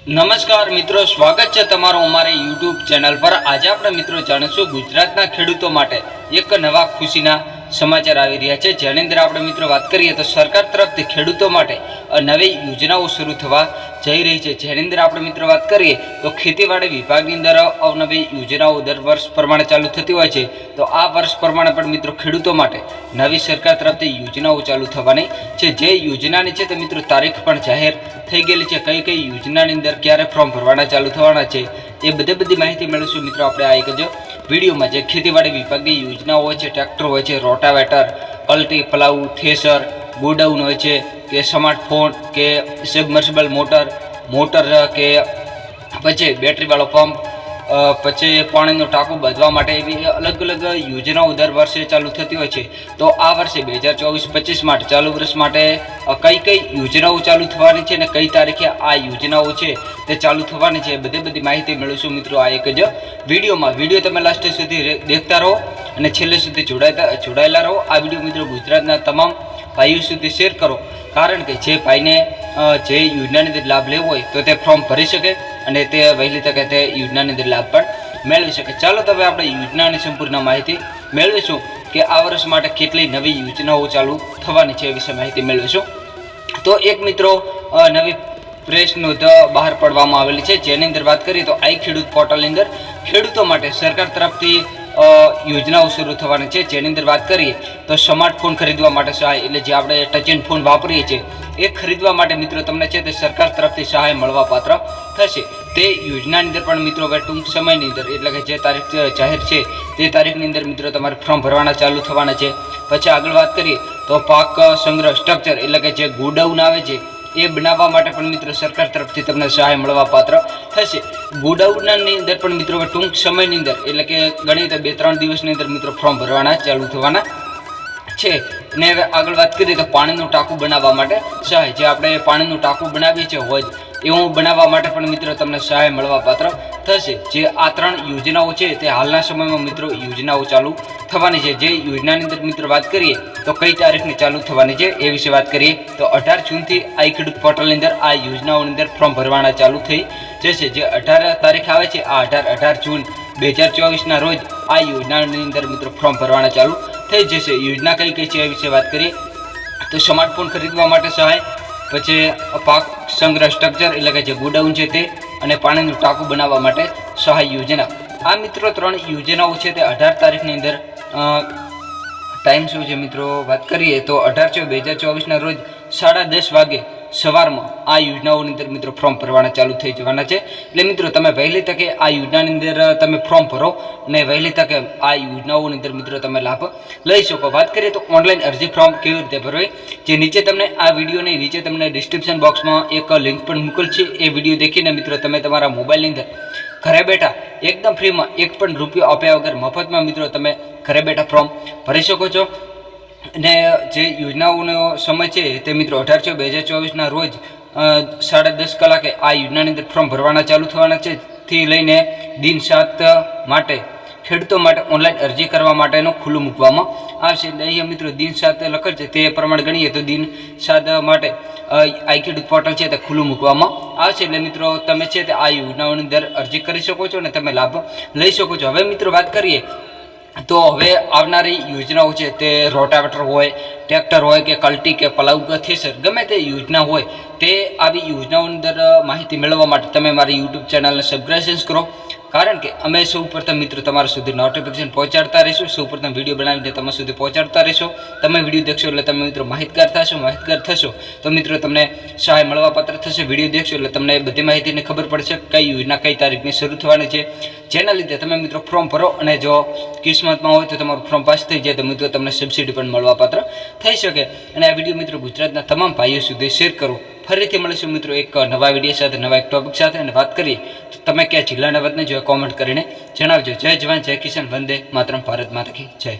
નમસ્કાર મિત્રો, સ્વાગત છે તમારું અમારી યુટ્યુબ ચેનલ પર। આજે આપણે મિત્રો જાણીશું ગુજરાતના ખેડૂતો માટે એક નવા ખુશીના સમાચાર આવી રહ્યા છે, જેની અંદર આપણે મિત્રો વાત કરીએ તો સરકાર તરફથી ખેડૂતો માટે નવી યોજનાઓ શરૂ થવા જઈ રહી છે। જેની અંદર આપણે મિત્રો વાત કરીએ તો ખેતીવાડી વિભાગની અંદર અવનવી યોજનાઓ દર વર્ષ પ્રમાણે ચાલુ થતી હોય છે, તો આ વર્ષ પ્રમાણે પણ મિત્રો ખેડૂતો માટે નવી સરકાર તરફથી યોજનાઓ ચાલુ થવાની છે। જે યોજનાની છે તે મિત્રો તારીખ પણ જાહેર થઈ ગયેલી છે। કઈ કઈ યોજનાની અંદર ક્યારે ફોર્મ ભરવાના ચાલુ થવાના છે એ બધી માહિતી મેળવીશું મિત્રો આપણે આ એક જ વિડીયોમાં। જે ખેતીવાડી વિભાગની યોજનાઓ હોય છે, ટ્રેક્ટર હોય છે, રોટાવેટર, કલ્ટી, પ્લાઉ, થ્રેશર, ગોડાઉન હોય છે કે સ્માર્ટફોન કે સબમર્સિબલ મોટર કે પછી બેટરીવાળો પંપ, પછી પાણીનું ટાંકું બાંધવા માટે એવી અલગ અલગ યોજનાઓ દર વર્ષે ચાલુ થતી હોય છે। તો આ વર્ષે 2024-25 માટે ચાલુ વર્ષ માટે કઈ કઈ યોજનાઓ ચાલુ થવાની છે અને કઈ તારીખે આ યોજનાઓ છે તે ચાલુ થવાની છે બધી માહિતી મેળવીશું મિત્રો આ એક જ વિડીયોમાં। વિડીયો તમે લાસ્ટ સુધી દેખતા રહો અને છેલ્લે સુધી જોડાયેલા રહો। આ વિડીયો મિત્રો ગુજરાતના તમામ ભાઈઓ સુધી શેર કરો, કારણ કે જે ભાઈને જે યોજનાની અંદર લાભ લેવો હોય તો તે ફોર્મ ભરી શકે અને તે વહેલી તકે તે યોજનાની અંદર લાભ પણ મેળવી શકે। ચાલો તો હવે આપણે યોજનાની સંપૂર્ણ માહિતી મેળવીશું કે આ વર્ષ માટે કેટલી નવી યોજનાઓ ચાલુ થવાની છે એ વિશે માહિતી મેળવીશું। તો એક મિત્રો નવી પ્રેસ નોંધ બહાર પાડવામાં આવેલી છે, જેની અંદર વાત કરીએ તો આઈ ખેડૂત પોર્ટલની અંદર ખેડૂતો માટે સરકાર તરફથી યોજનાઓ શરૂ થવાની છે। જેની અંદર વાત કરીએ તો સ્માર્ટફોન ખરીદવા માટે સહાય, એટલે જે આપણે ટચ એન્ડ ફોન વાપરીએ છીએ એ ખરીદવા માટે મિત્રો તમને છે તે સરકાર તરફથી સહાય મળવા પાત્ર થશે। તે યોજનાની અંદર પણ મિત્રો હવે ટૂંક સમયની અંદર, એટલે કે જે તારીખ જાહેર છે તે તારીખની અંદર મિત્રો તમારે ફોર્મ ભરવાના ચાલુ થવાના છે। પછી આગળ વાત કરીએ તો પાક સંગ્રહ સ્ટ્રક્ચર, એટલે કે જે ગોડાઉન આવે છે એ બનાવવા માટે પણ મિત્રો સરકાર તરફથી તમને સહાય મળવા પાત્ર થશે। ગોડાઉનની અંદર પણ મિત્રો ટૂંક સમયની અંદર, એટલે કે ગણીએ તો 2-3 દિવસની અંદર મિત્રો ફોર્મ ભરવાના ચાલુ થવાના છે। અને હવે આગળ વાત કરીએ તો પાણીનું ટાંકું બનાવવા માટે સહાય, જે આપણે પાણીનું ટાંકું બનાવીએ છીએ હોજ એવું બનાવવા માટે પણ મિત્રો તમને સહાય મળવા પાત્ર થશે। જે આ 3 યોજનાઓ છે તે હાલના સમયમાં મિત્રો યોજનાઓ ચાલુ થવાની છે। જે યોજનાની અંદર મિત્રો વાત કરીએ તો કઈ તારીખની ચાલુ થવાની છે એ વિશે વાત કરીએ તો 18 જૂનથી આઈ ખેડૂત પોર્ટલની અંદર આ યોજનાઓની અંદર ફોર્મ ભરવાના ચાલુ થઈ જશે। જે 18 તારીખ આવે છે આ 18 જૂન 2024ના રોજ આ યોજનાની અંદર મિત્રો ફોર્મ ભરવાના ચાલુ થઈ જશે। યોજના કઈ કઈ છે એ વિશે વાત કરીએ તો સ્માર્ટફોન ખરીદવા માટે સહાય, પછી પાક સંગ્રહ સ્ટ્રક્ચર, એટલે કે જે ગોડાઉન છે તે, અને પાણીનું ટાંકું બનાવવા માટે સહાય યોજના। આ મિત્રો 3 યોજનાઓ છે તે 18 તારીખની અંદર ટાઈમ શું છે મિત્રો વાત કરીએ તો 18/6/2024ના રોજ 10:30 વાગે સવારમાં આ યોજનાઓની અંદર મિત્રો ફોર્મ ભરવાના ચાલુ થઈ જવાના છે। એટલે મિત્રો તમે વહેલી તકે આ યોજનાની અંદર તમે ફોર્મ ભરો અને વહેલી તકે આ યોજનાઓની અંદર મિત્રો તમે લાભ લઈ શકો। વાત કરીએ તો ઓનલાઈન અરજી ફોર્મ કેવી રીતે ભરવી, જે નીચે તમને આ વિડીયોની નીચે તમને ડિસ્ક્રિપ્શન બોક્સમાં એક લિંક પણ મૂકેલ છે। એ વિડીયો દેખીને મિત્રો તમે તમારા મોબાઈલની અંદર ઘરે બેઠા એકદમ ફ્રીમાં 1 પણ રૂપિયો આપ્યા વગર મફતમાં મિત્રો તમે ઘરે બેઠા ફોર્મ ભરી શકો છો। અને જે યોજનાઓનો સમય છે તે મિત્રો 18/6/2024ના રોજ 10:30 કલાકે આ યોજનાની અંદર ફોર્મ ભરવાના ચાલુ થવાના છે, થી લઈને દિન 7 માટે ખેડૂતો માટે ઓનલાઈન અરજી કરવા માટેનું ખુલ્લું મૂકવામાં આવશે। એટલે અહીંયા મિત્રો દિન 7 લખેલ છે, તે પ્રમાણે ગણીએ તો દિન 7 માટે આઈ ખેડૂત પોર્ટલ છે તે ખુલ્લું મૂકવામાં આવશે। એટલે મિત્રો તમે છે તે આ યોજનાઓની અંદર અરજી કરી શકો છો અને તમે લાભ લઈ શકો છો। હવે મિત્રો વાત કરીએ તો હવે આવનારી યોજનાઓ છે તે રોટાવેટર હોય, ટ્રેક્ટર હોય કે કલ્ટી કે પ્લાઉ કે થ્રેશર, ગમે તે યોજના હોય તે આવી યોજનાઓની અંદર માહિતી મેળવવા માટે તમે મારી યુટ્યુબ ચેનલને સબસ્ક્રાઇબ કરો, કારણ કે અમે સૌ પ્રથમ મિત્રો તમારા સુધી નોટિફિકેશન પહોંચાડતા રહીશું। સૌ પ્રથમ વિડીયો બનાવીને તમારા સુધી પહોંચાડતા રહીશો। તમે વિડીયો દેખશો એટલે તમે મિત્રો માહિતગાર થશો તો મિત્રો તમને સહાય મળવા પાત્ર થશે। વિડીયો દેખશો એટલે તમને બધી માહિતીની ખબર પડશે કઈ યોજના કઈ તારીખની શરૂ થવાની છે, જેના લીધે તમે મિત્રો ફોર્મ ભરો અને જો કિસ્મતમાં હોય તો તમારું ફોર્મ પાસ થઈ જાય તો મિત્રો તમને સબસિડી પણ મળવા પાત્ર થઈ શકે। અને આ વિડીયો મિત્રો ગુજરાતના તમામ ભાઈઓ સુધી શેર કરો। ફરીથી મળીશું મિત્રો એક નવા વિડીયો સાથે, નવા એક ટોપિક સાથે। અને વાત કરીએ તો તમે કયા જિલ્લાના વતની જો કોમેન્ટ કરીને જણાવજો। જય જવાન, જય કિસાન, વંદે માતરમ, ભારત માતા કી જય।